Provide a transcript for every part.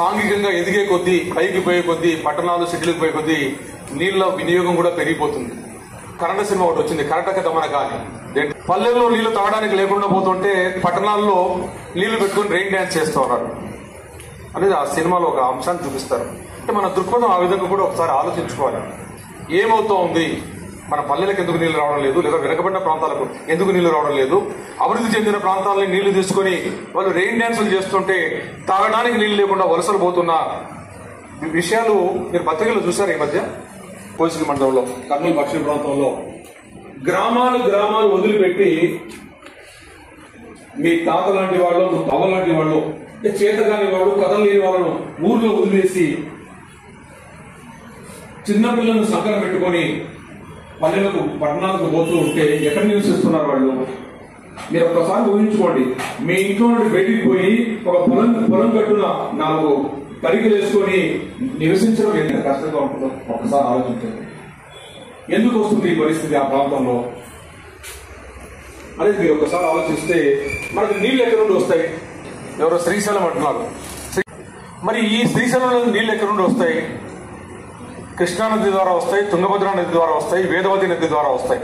సాంఘికంగా ఎదిగే కొద్దీ, పైకి పోయే కొద్దీ, పట్టణాలు సిటీలకు పోయే కొద్దీ నీళ్ల వినియోగం కూడా పెరిగిపోతుంది. కరెంట్ సినిమా ఒకటి వచ్చింది, కరెంట్ దమన కానీ. పల్లెల్లో నీళ్లు తాగడానికి లేకుండా పోతుంటే పట్టణాల్లో నీళ్లు పెట్టుకుని రెయిన్ డ్యాన్స్ చేస్తూ ఉన్నారు అనేది ఆ సినిమాలో ఒక అంశాన్ని చూపిస్తారు. అంటే మన దృక్పథం ఆ విధంగా కూడా ఒకసారి ఆలోచించుకోవాలి. ఏమవుతా ఉంది, మన పల్లెలకు ఎందుకు నీళ్లు రావడం లేదు, లేదా వెనకబడిన ప్రాంతాలకు ఎందుకు నీళ్లు రావడం లేదు, అభివృద్ధి చెందిన ప్రాంతాలని నీళ్లు తీసుకుని వాళ్ళు రెయిన్ డ్యాన్సులు చేస్తుంటే తాగడానికి నీళ్లు లేకుండా వలసలు పోతున్న విషయాలు మీరు పత్రికలు చూశారు. ఈ మధ్య కోసిక మండలంలో, కర్నూలు పశ్చిమ ప్రాంతంలో గ్రామాలు వదిలిపెట్టి మీ తాత లాంటి వాళ్ళు, అవ్వ లాంటి వాళ్ళు, చేతగాని వాడు, కథలు లేని వాళ్ళను ఊర్లో వదిలేసి చిన్నపిల్లలను సంకర పెట్టుకొని పల్లెలకు, పట్టణాలకు పోతూ ఉంటే ఎక్కడ నివసిస్తున్నారు వాళ్ళు? మీరు ఒక్కసారి ఊహించుకోండి. మీ ఇంట్లో నుండి బయటికి పోయి ఒక పొలం కట్టున 4 పరికలు వేసుకొని నివసించడం ఎంత కష్టంగా ఉంటుందో ఒకసారి ఆలోచించండి. ఎందుకు వస్తుంది ఈ పరిస్థితి ఆ ప్రాంతంలో అనేది మీరు ఒకసారి ఆలోచిస్తే మనకు నీళ్లు ఎక్కడి నుండి వస్తాయి? ఎవరో శ్రీశైలం అంటున్నారు. మరి ఈ శ్రీశైలంలో నీళ్లు ఎక్కడి నుండి వస్తాయి? కృష్ణానది ద్వారా వస్తాయి, తుంగభద్ర నది ద్వారా వస్తాయి, వేదవతి నది ద్వారా వస్తాయి.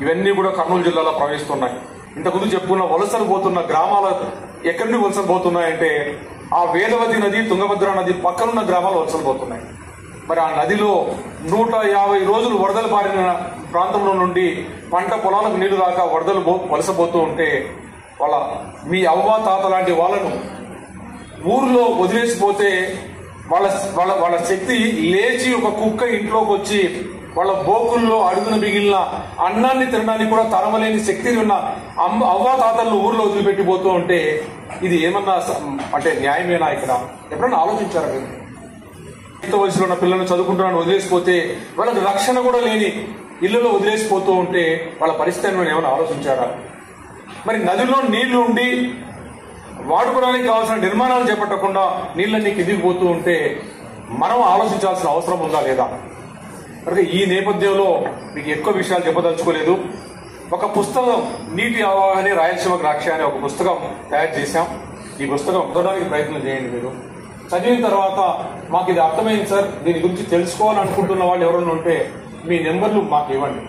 ఇవన్నీ కూడా కర్నూలు జిల్లాలో ప్రవహిస్తున్నాయి. ఇంతకుముందు చెప్పుకున్న వలసలు పోతున్న గ్రామాలు ఎక్కడి నుండి వలసలు పోతున్నాయంటే ఆ వేదవతి నది, తుంగభద్ర నది పక్కనున్న గ్రామాలు వలసలు పోతున్నాయి. మరి ఆ నదిలో 150 రోజులు వరదలు పారిన ప్రాంతంలో నుండి పంట పొలాలకు నీళ్లు దాకా వరదలు వలసపోతూ ఉంటే మీ అవ్వ తాత లాంటి వాళ్ళను ఊర్లో వదిలేసిపోతే వాళ్ళ శక్తి లేచి ఒక కుక్క ఇంట్లోకి వచ్చి వాళ్ళ బోకుల్లో అడుగున మిగిలిన అన్నాన్ని తినడానికి కూడా తరమలేని శక్తి ఉన్న అవ్వ తాతలను ఊర్లో వదిలిపెట్టిపోతూ ఉంటే ఇది ఏమన్నా అంటే న్యాయమేనా? ఇక్కడ ఎప్పుడన్నా ఆలోచించారా మీరు? ఇంత వయసులో ఉన్న పిల్లల్ని చదువుకుంటున్నాను వదిలేసిపోతే వాళ్ళకి రక్షణ కూడా లేని ఇళ్లలో వదిలేసిపోతూ ఉంటే వాళ్ళ పరిస్థితిని ఏమైనా ఆలోచించారా? మరి నదిలో నీళ్లు ఉండి వాడుకోవడానికి కావాల్సిన నిర్మాణాలు చేపట్టకుండా నీళ్ళన్నీ కిందికి పోతూ ఉంటే మనం ఆలోచించాల్సిన అవసరం ఉందా లేదా? అంటే ఈ నేపథ్యంలో మీకు ఎక్కువ విషయాలు చెప్పదలుచుకోలేదు. ఒక పుస్తకం నీటి అవగాహన రాయలసీమ ద్రాక్ష అనే ఒక పుస్తకం తయారు చేశాం. ఈ పుస్తకం చదవడానికి ప్రయత్నం చేయండి. మీరు చదివిన తర్వాత మాకు ఇది అర్థమైంది సార్, దీని గురించి తెలుసుకోవాలనుకుంటున్న వాళ్ళు ఎవరైనా ఉంటే మీ నెంబర్లు మాకు ఇవ్వండి.